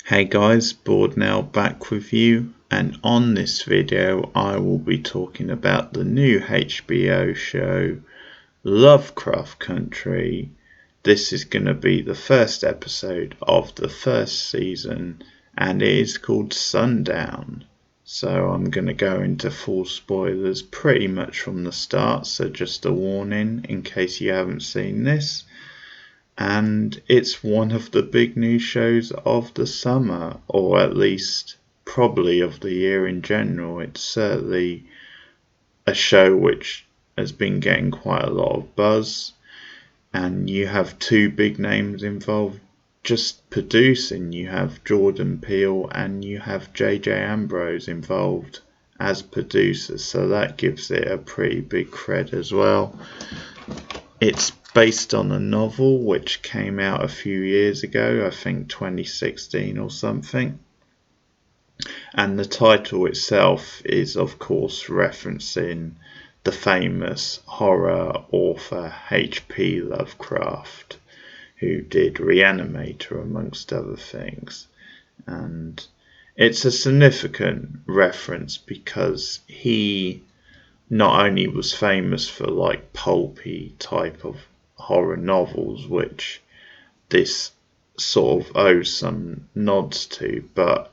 Hey guys, Board now back with you, and on this video I will be talking about the new HBO show Lovecraft Country. This is going to be the first episode of the first season and it is called Sundown. So I'm going to go into full spoilers pretty much from the start, so just a warning in case you haven't seen this. And it's one of the big new shows of the summer, or at least probably of the year in general. It's certainly a show which has been getting quite a lot of buzz, and you have two big names involved just producing. You have Jordan Peele and you have JJ Ambrose involved as producers, so that gives it a pretty big cred as well. It's based on a novel which came out a few years ago, I think 2016 or something. And the title itself is of course referencing the famous horror author H.P. Lovecraft, who did Reanimator amongst other things. And it's a significant reference because he not only was famous for like pulpy type of horror novels, which this sort of owes some nods to, but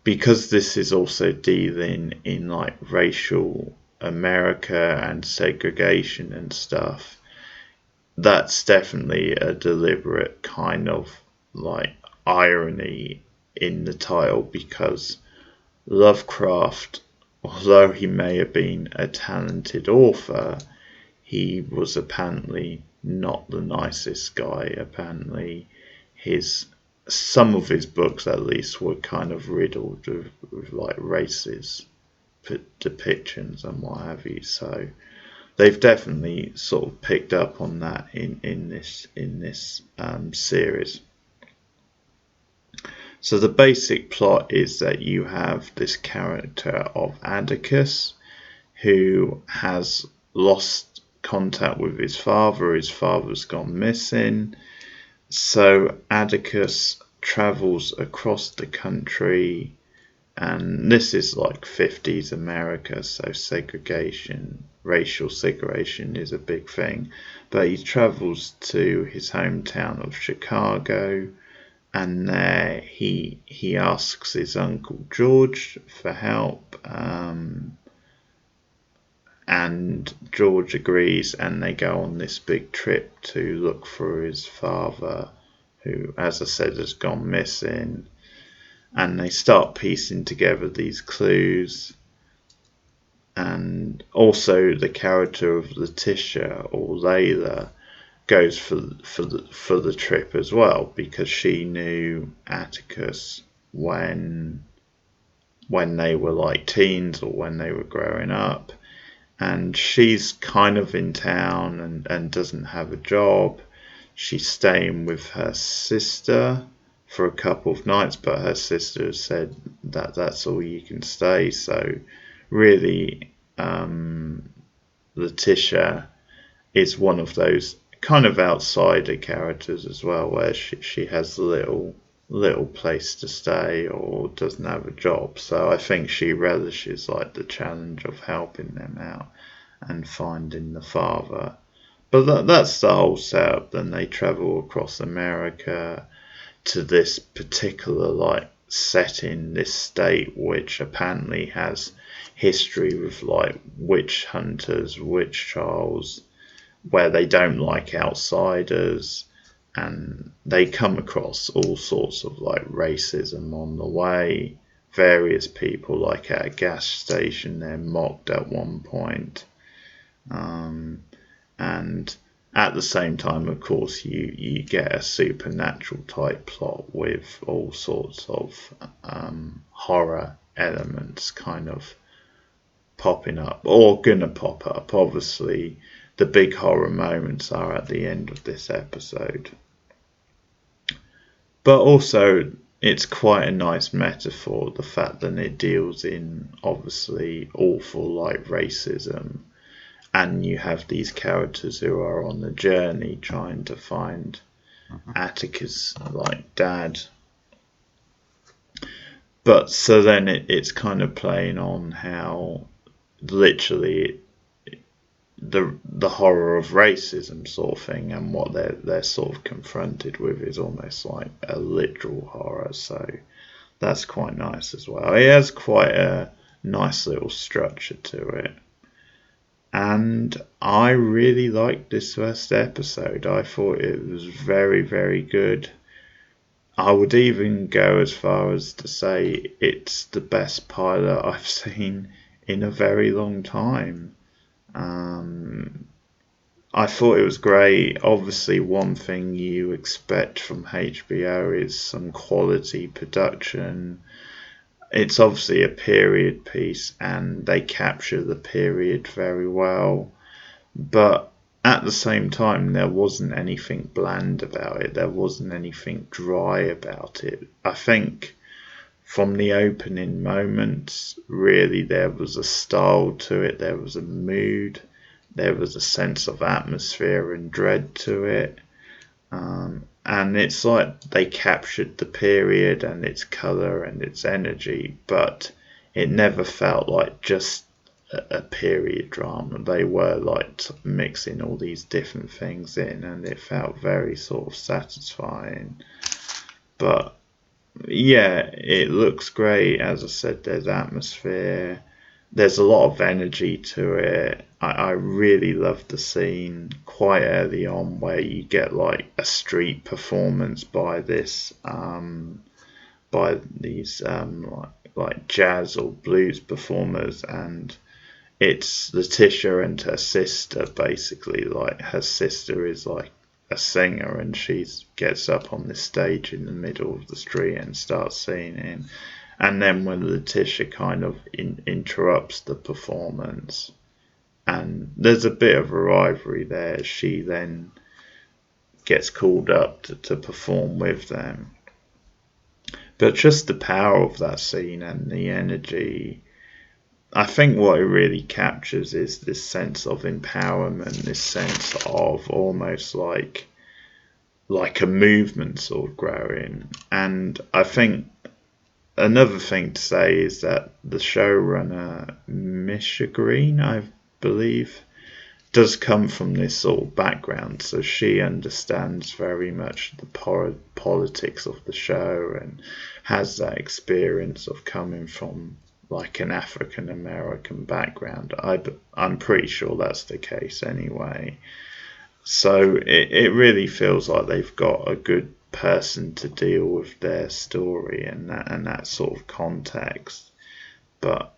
because this is also dealing in like racial America and segregation and stuff, that's definitely a deliberate kind of like irony in the title, because Lovecraft, although he may have been a talented author, he was apparently not the nicest guy. Apparently some of his books at least were kind of riddled with like racist depictions and what have you. So they've definitely sort of picked up on that in this series. So the basic plot is that you have this character of Atticus who has lost contact with his father. His father's gone missing. So Atticus travels across the country, and this is like 50s America, so segregation, racial segregation is a big thing. But he travels to his hometown of Chicago, and there he asks his uncle George for help, and George agrees, and they go on this big trip to look for his father, who, as I said, has gone missing. And they start piecing together these clues. And also the character of Letitia, or Layla, goes for the trip as well, because she knew Atticus when they were like teens or when they were growing up, and she's kind of in town and doesn't have a job. She's staying with her sister for a couple of nights, but her sister has said that that's all you can stay. So really, Letitia is one of those kind of outsider characters as well, where she has little place to stay or doesn't have a job. So I think she relishes like the challenge of helping them out and finding the father. But that's the whole setup. Then they travel across America to this particular like setting, this state which apparently has history with like witch hunters, witch trials, where they don't like outsiders, and they come across all sorts of like racism on the way. Various people, like at a gas station, they're mocked at one point, and at the same time, of course, you get a supernatural type plot with all sorts of horror elements kind of popping up, or gonna pop up. Obviously, the big horror moments are at the end of this episode. But also, it's quite a nice metaphor, the fact that it deals in obviously awful like racism, and you have these characters who are on the journey trying to find Atticus' like dad. But so then it's kind of playing on how literally the horror of racism sort of thing, and what they're sort of confronted with is almost like a literal horror. So that's quite nice as well. It has quite a nice little structure to it. And I really liked this first episode. I thought it was very, very good. I would even go as far as to say it's the best pilot I've seen in a very long time. I thought it was great. Obviously, one thing you expect from HBO is some quality production. It's obviously a period piece, and they capture the period very well. But at the same time, there wasn't anything bland about it. There wasn't anything dry about it. I think from the opening moments, really, there was a style to it. There was a mood. There was a sense of atmosphere and dread to it. And it's like they captured the period and its colour and its energy, but it never felt like just a period drama. They were like mixing all these different things in, and it felt very sort of satisfying. But yeah, it looks great. As I said, there's atmosphere. There's a lot of energy to it. I really love the scene quite early on where you get like a street performance by these like jazz or blues performers, and it's Letitia and her sister basically. Like her sister is like a singer, and she gets up on this stage in the middle of the street and starts singing. And then when Letitia kind of interrupts the performance, and there's a bit of a rivalry there, she then gets called up to perform with them. But just the power of that scene and the energy, I think what it really captures is this sense of empowerment, this sense of almost like a movement sort of growing. And I think another thing to say is that the showrunner, Misha Green, I believe, does come from this sort of background, so she understands very much the politics of the show and has that experience of coming from like an African American background. I'm pretty sure that's the case anyway. So it really feels like they've got a good person to deal with their story and that sort of context. But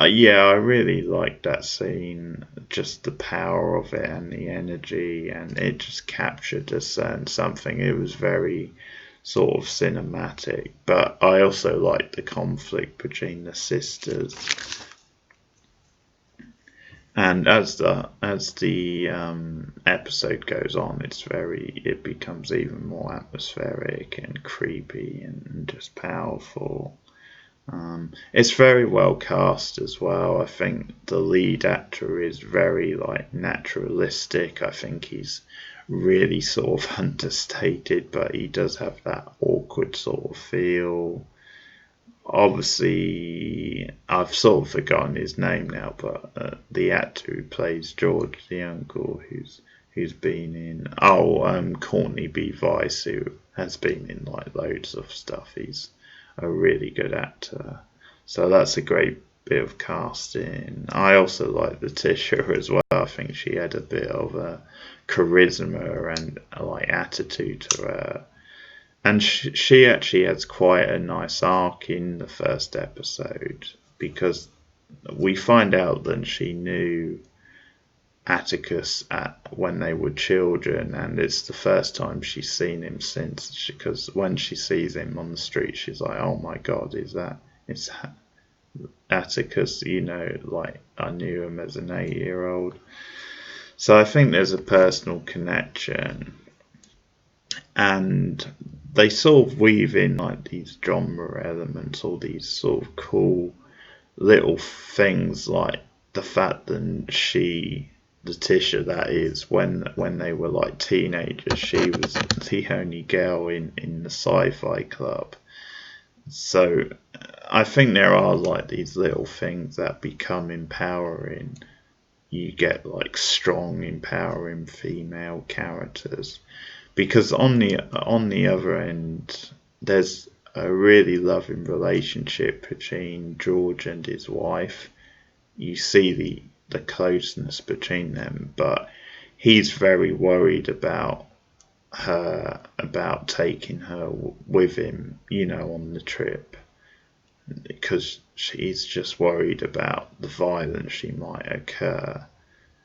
yeah, I really liked that scene, just the power of it and the energy, and it just captured a certain something. It was very sort of cinematic, but I also liked the conflict between the sisters. And as the episode goes on, it becomes even more atmospheric and creepy and just powerful. It's very well cast as well. I think the lead actor is very like naturalistic. I think he's really sort of understated, but he does have that awkward sort of feel. Obviously, I've sort of forgotten his name now, but the actor who plays George, the uncle, who's been in Courtney B. Vice, who has been in like loads of stuff. He's a really good actor, so that's a great bit of casting. I also like Letitia as well. I think she had a bit of a charisma and like attitude to her. And she actually has quite a nice arc in the first episode, because we find out that she knew Atticus when they were children, and it's the first time she's seen him since, because when she sees him on the street, she's like, oh my god, it's Atticus, like I knew him as an 8-year-old. So I think there's a personal connection, and they sort of weave in like these genre elements, all these sort of cool little things, like the fact that Letitia, that is, when they were like teenagers, she was the only girl in the sci-fi club. So I think there are like these little things that become empowering. You get like strong, empowering female characters, because on the other end, there's a really loving relationship between George and his wife. You see the closeness between them, but he's very worried about her, about taking her with him, on the trip, because she's just worried about the violence she might occur.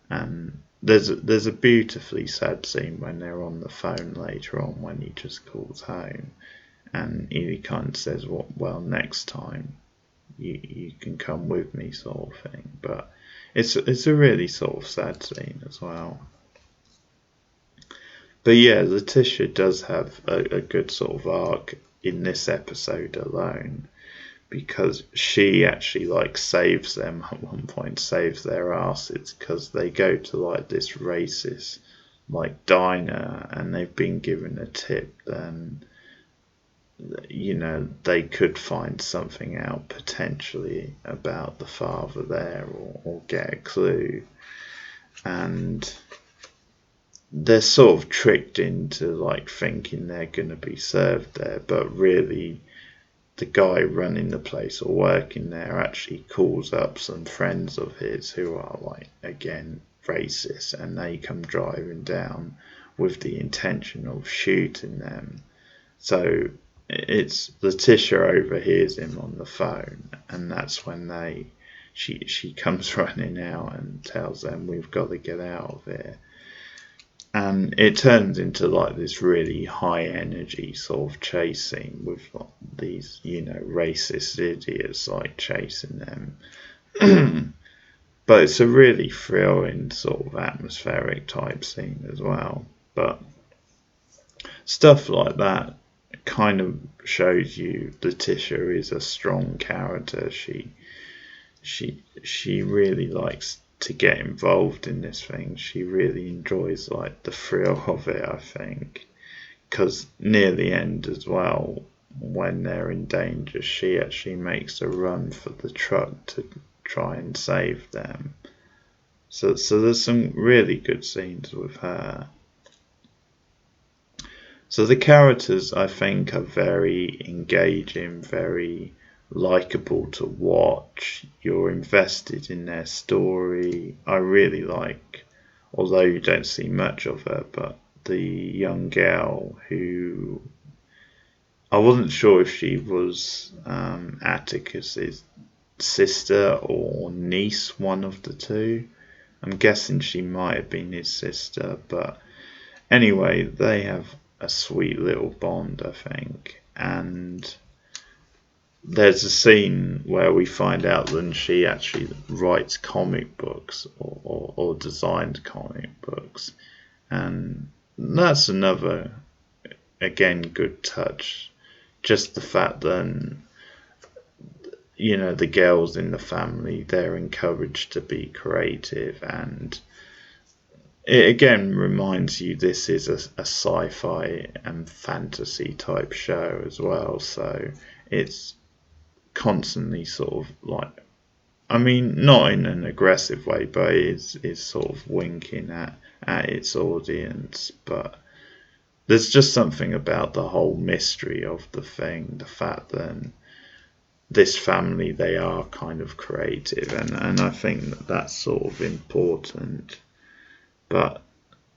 And there's a beautifully sad scene when they're on the phone later on, when he just calls home, and he kind of says, well, next time you can come with me, sort of thing. But it's a really sort of sad scene as well. But yeah, Letitia does have a good sort of arc in this episode alone, because she actually like saves them at one point, saves their asses, because they go to like this racist like diner, and they've been given a tip, then they could find something out potentially about the father there, or get a clue, and they're sort of tricked into like thinking they're going to be served there, but really the guy running the place or working there actually calls up some friends of his who are like, again, racist, and they come driving down with the intention of shooting them. So it's Letitia overhears him on the phone, and that's when she comes running out and tells them, we've got to get out of here. And it turns into like this really high energy sort of chase scene with like these, racist idiots like chasing them. But it's a really thrilling sort of atmospheric type scene as well. But stuff like that kind of shows you Letitia is a strong character. She really likes to get involved in this thing. She really enjoys like the thrill of it, I think, because near the end as well, when they're in danger, she actually makes a run for the truck to try and save them. So there's some really good scenes with her. So the characters, I think, are very engaging, very likeable to watch. You're invested in their story. I really like, although you don't see much of her, but the young girl who, I wasn't sure if she was Atticus's sister or niece, one of the two. I'm guessing she might have been his sister, but anyway, they have a sweet little bond, I think. And there's a scene where we find out that she actually writes comic books, or designed comic books, and that's another, again, good touch. Just the fact that the girls in the family, they're encouraged to be creative, and it again reminds you this is a sci-fi and fantasy type show as well, so it's constantly sort of like, I mean, not in an aggressive way, but is sort of winking at its audience. But there's just something about the whole mystery of the thing, the fact that this family, they are kind of creative, and I think that's sort of important. But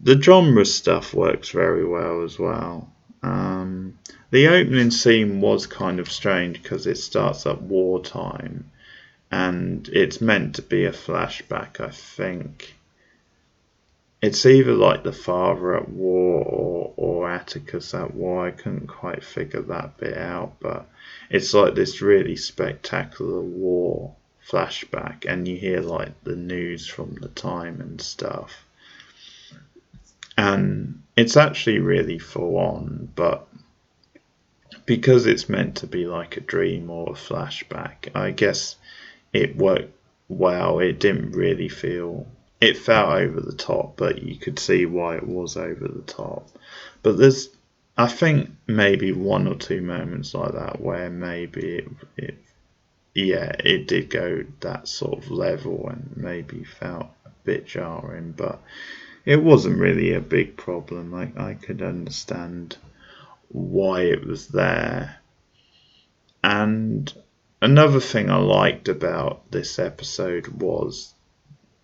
the genre stuff works very well as well. The opening scene was kind of strange because it starts at wartime, and it's meant to be a flashback, I think. It's either like the father at war or Atticus at war. I couldn't quite figure that bit out, but it's like this really spectacular war flashback, and you hear like the news from the time and stuff. And it's actually really full on, but because it's meant to be like a dream or a flashback, I guess it worked well. It didn't really feel, it felt over the top, but you could see why it was over the top. But there's, I think, maybe one or two moments like that where maybe yeah, it did go that sort of level and maybe felt a bit jarring, but it wasn't really a big problem. I could understand why it was there. And another thing I liked about this episode was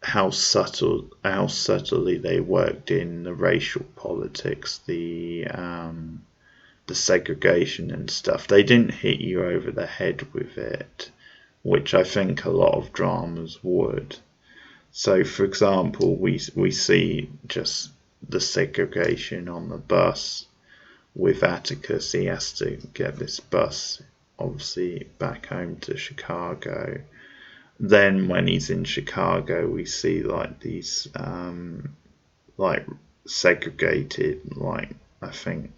how subtly they worked in the racial politics, the segregation and stuff. They didn't hit you over the head with it, which I think a lot of dramas would. So, for example, we see just the segregation on the bus with Atticus. He has to get this bus, obviously, back home to Chicago. Then when he's in Chicago, we see like these like segregated, like I think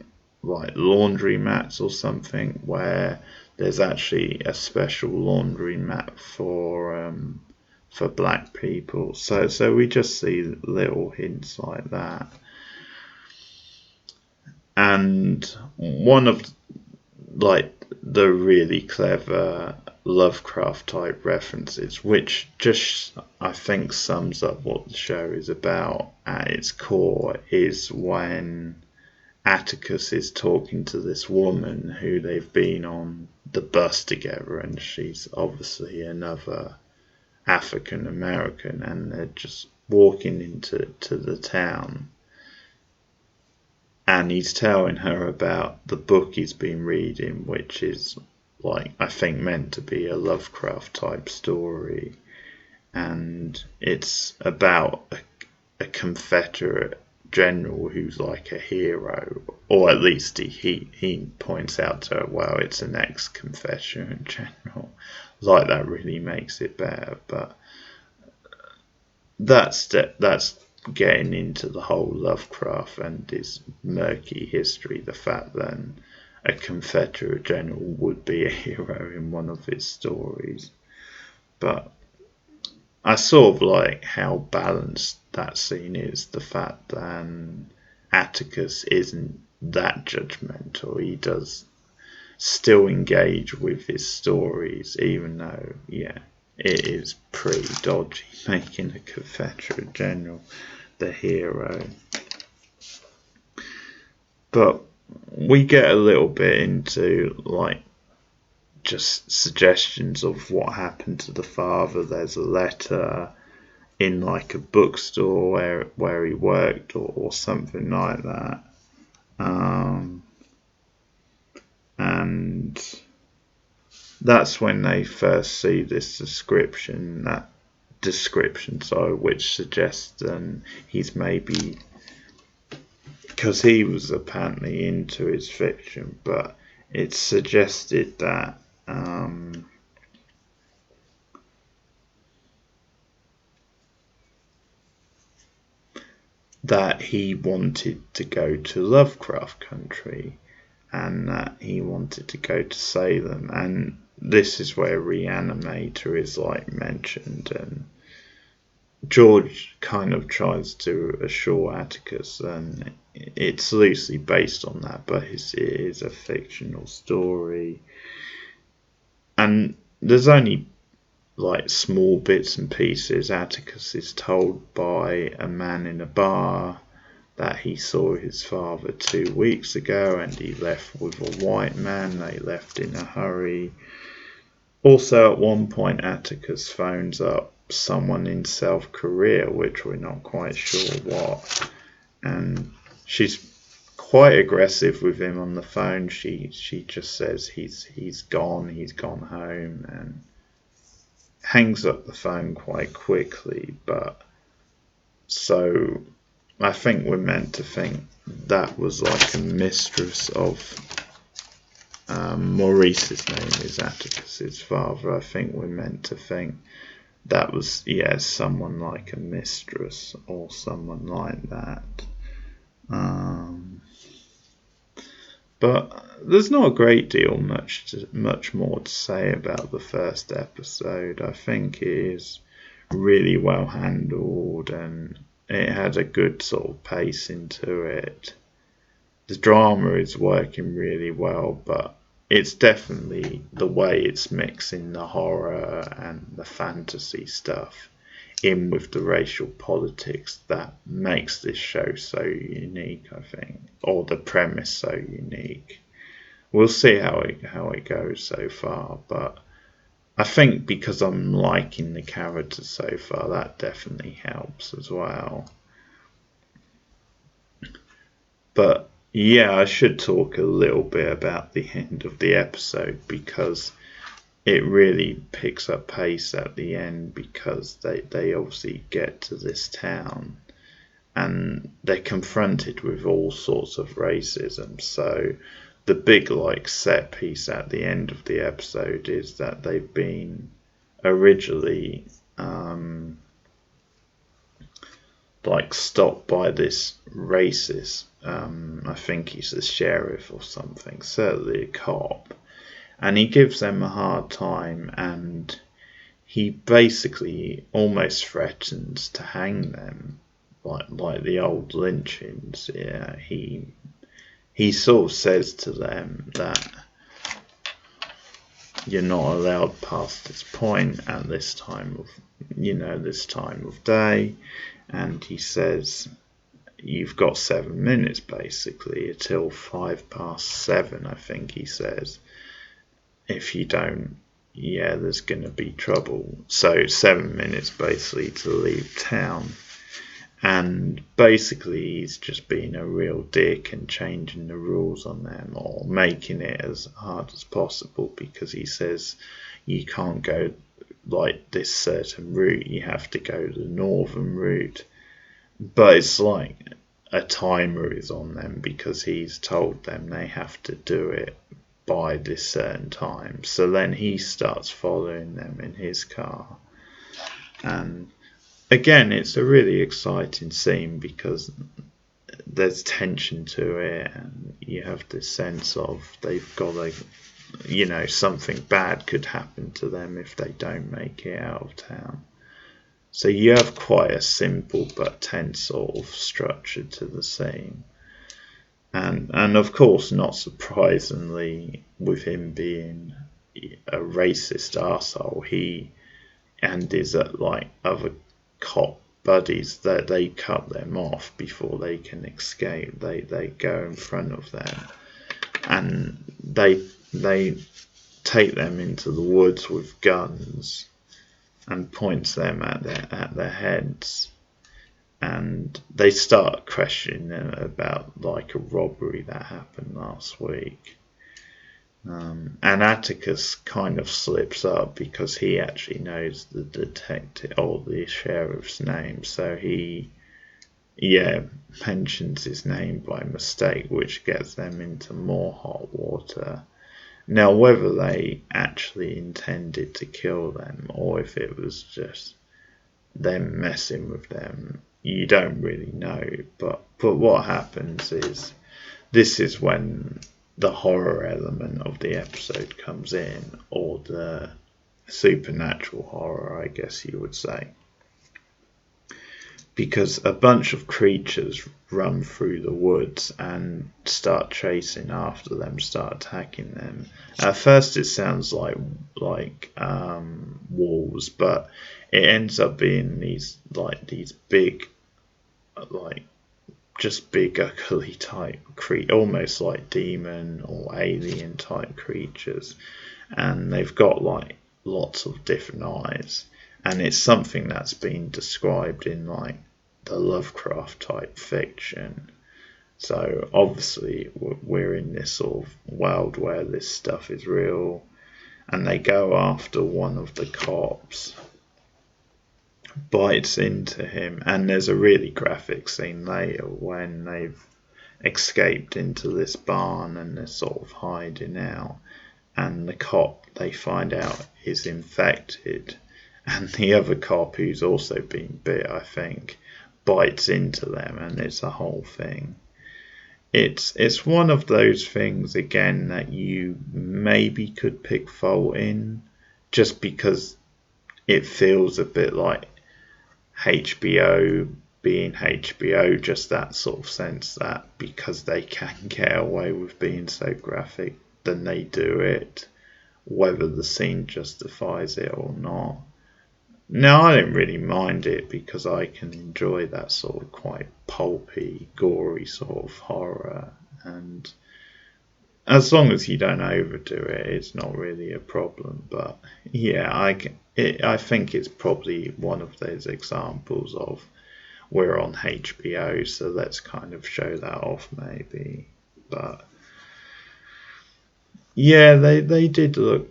like laundry mats or something, where there's actually a special laundry mat for black people. So we just see little hints like that. And one of like the really clever LoveCraft type references, which just I think sums up what the show is about at its core, is when Atticus is talking to this woman who they've been on the bus together, and she's obviously another African American, and they're just walking into the town, and he's telling her about the book he's been reading, which is like I think meant to be a LoveCraft type story, and it's about a Confederate general who's like a hero, or at least he points out to her, well, it's an ex-Confederate general. Like that really makes it better, but that's getting into the whole LoveCraft and his murky history, the fact that a Confederate general would be a hero in one of his stories. But I sort of like how balanced that scene is, the fact that Atticus isn't that judgmental. He does still engage with his stories, even though, yeah, it is pretty dodgy making a Confederate general the hero. But we get a little bit into like just suggestions of what happened to the father. There's a letter in like a bookstore where he worked or something like that. And that's when they first see this description, which suggests he's maybe, because he was apparently into his fiction, but it suggested that that he wanted to go to LoveCraft country, and that he wanted to go to Salem, and this is where Reanimator is like mentioned, and George kind of tries to assure Atticus, and it's loosely based on that, but it is a fictional story, and there's only like small bits and pieces. Atticus is told by a man in a bar that he saw his father 2 weeks ago, and he left with a white man. They left in a hurry. Also, at one point, Atticus phones up someone in South Korea, which we're not quite sure what, and she's quite aggressive with him on the phone. She just says he's gone home, and hangs up the phone quite quickly. But so I think we're meant to think that was like a mistress of Maurice's name is Atticus's father. I think we're meant to think that was, yeah, someone like a mistress or someone like that. But there's not a great deal much more to say about the first episode. I think it is really well handled, and it had a good sort of pace into it. The drama is working really well, but it's definitely the way it's mixing the horror and the fantasy stuff in with the racial politics that makes this show so unique, I think, or the premise so unique. We'll see how it goes so far, but I think because I'm liking the characters so far, that definitely helps as well. But yeah, I should talk a little bit about the end of the episode, because it really picks up pace at the end, because they obviously get to this town and they're confronted with all sorts of racism. So the big set piece at the end of the episode is that they've been originally stopped by this racist, I think he's the sheriff or something, certainly a cop, and he gives them a hard time, and he basically almost threatens to hang them, like the old lynchings. Yeah, he sort of says to them that you're not allowed past this point at this time of this time of day, and he says you've got 7 minutes basically until 7:05, I think he says. If you don't, there's going to be trouble. So 7 minutes basically to leave town. And basically he's just being a real dick and changing the rules on them, or making it as hard as possible, because he says you can't go this certain route, you have to go the northern route. But it's like a timer is on them, because he's told them they have to do it by this certain time. So then he starts following them in his car, and again, it's a really exciting scene because there's tension to it, and you have this sense of they've got something bad could happen to them if they don't make it out of town. So you have quite a simple but tense sort of structure to the scene. And of course, not surprisingly, with him being a racist arsehole, he and his other cop buddies, that they cut them off before they can escape. They go in front of them, and they take them into the woods with guns and points them at their heads, and they start questioning them about a robbery that happened last week. And Atticus kind of slips up because he actually knows the detective or the sheriff's name, so he mentions his name by mistake, which gets them into more hot water. Now, whether they actually intended to kill them or if it was just them messing with them, you don't really know. But what happens is, this is when the horror element of the episode comes in, or the supernatural horror, I guess you would say. Because a bunch of creatures run through the woods and start chasing after them, start attacking them. At first it sounds like wolves, but it ends up being these big, just big ugly type almost like demon or alien type creatures, and they've got lots of different eyes, and it's something that's been described in the LoveCraft type fiction. So obviously we're in this sort of world where this stuff is real, and they go after one of the cops, bites into him, and there's a really graphic scene later when they've escaped into this barn and they're sort of hiding out, and the cop, they find out, is infected, and the other cop, who's also been bit, I think, bites into them, and it's a whole thing. It's one of those things again that you maybe could pick fault in, just because it feels a bit like HBO being HBO, just that sort of sense that because they can get away with being so graphic, then they do it, whether the scene justifies it or not. Now, I don't really mind it because I can enjoy that sort of quite pulpy, gory sort of horror, and as long as you don't overdo it, it's not really a problem. But yeah, I think it's probably one of those examples of we're on HBO, so let's kind of show that off maybe. But yeah, they did look,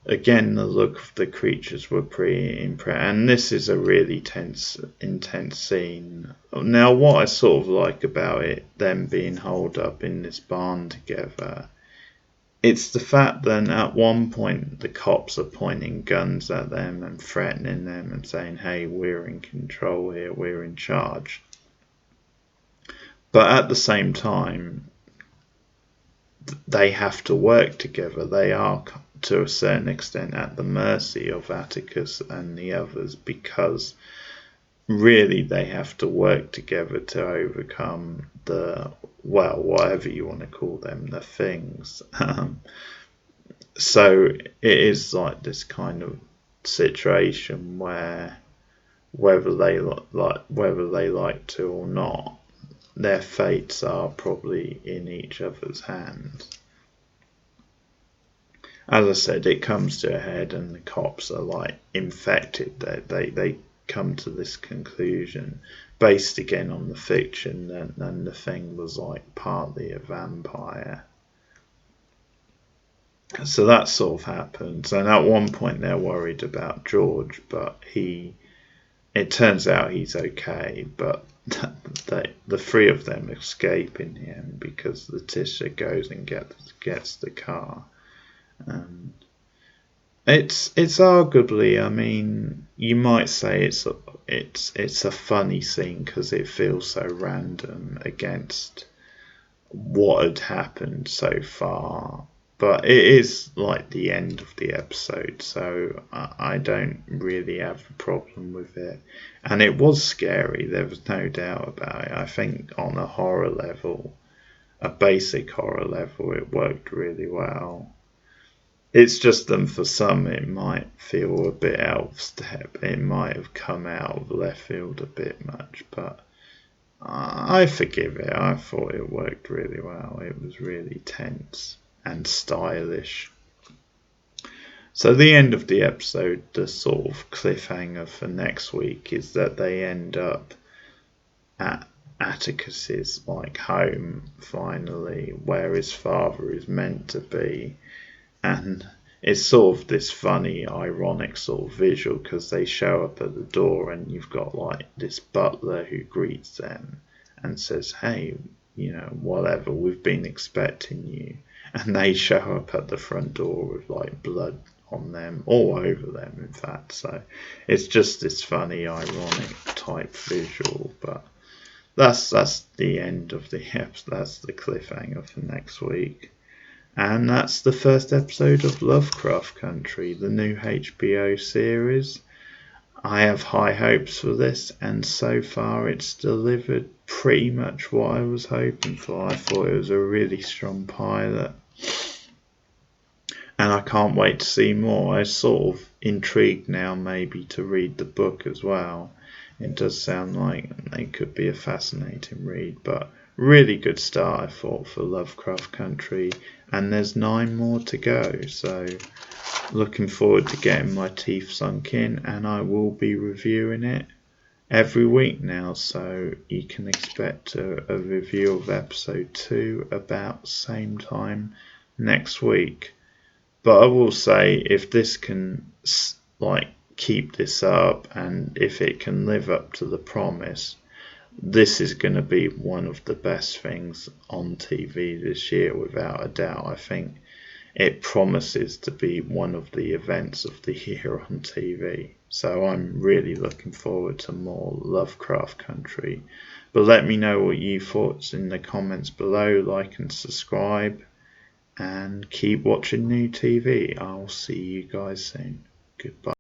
again, the look of the creatures were pretty impressive, and this is a really intense scene. Now, what I sort of like about it, them being holed up in this barn together, it's the fact that at one point the cops are pointing guns at them and threatening them and saying, hey, we're in control here, we're in charge. But at the same time, they have to work together. They are, to a certain extent, at the mercy of Atticus and the others, because really they have to work together to overcome the, well, whatever you want to call them, the things. So it is like this kind of situation where whether they like to or not, their fates are probably in each other's hands. As I said, it comes to a head and the cops are like infected. They come to this conclusion based again on the fiction and the thing was like partly a vampire. So that sort of happens, and at one point they're worried about George, but it turns out he's okay, but the three of them escape in the end because Letitia goes and gets the car. And it's arguably, I mean, you might say it's a funny scene because it feels so random against what had happened so far. But it is like the end of the episode, so I don't really have a problem with it. And it was scary, there was no doubt about it. I think on a horror level, a basic horror level, it worked really well. It's just that for some it might feel a bit out of step. It might have come out of left field a bit much, but I forgive it. I thought it worked really well. It was really tense and stylish. So the end of the episode, the sort of cliffhanger for next week, is that they end up at Atticus's like home finally, where his father is meant to be, and it's sort of this funny, ironic sort of visual because they show up at the door and you've got like this butler who greets them and says, hey, you know, whatever, we've been expecting you. And they show up at the front door with like blood on them, all over them in fact. So it's just this funny, ironic type visual. But that's the end of the episode. That's the cliffhanger for next week. And that's the first episode of LoveCraft Country, the new HBO series. I have high hopes for this, and so far it's delivered pretty much what I was hoping for. I thought it was a really strong pilot, and I can't wait to see more. I'm sort of intrigued now maybe to read the book as well. It does sound like it could be a fascinating read, but really good start I thought for LoveCraft Country, and there's 9 more to go, so looking forward to getting my teeth sunk in, and I will be reviewing it every week now, so you can expect a review of episode 2 about same time next week. But I will say, if this can like keep this up, and if it can live up to the promise, this is going to be one of the best things on TV this year without a doubt. I think it promises to be one of the events of the year on TV. So I'm really looking forward to more LoveCraft Country. But let me know what you thought in the comments below. Like and subscribe, and keep watching new TV. I'll see you guys soon. Goodbye.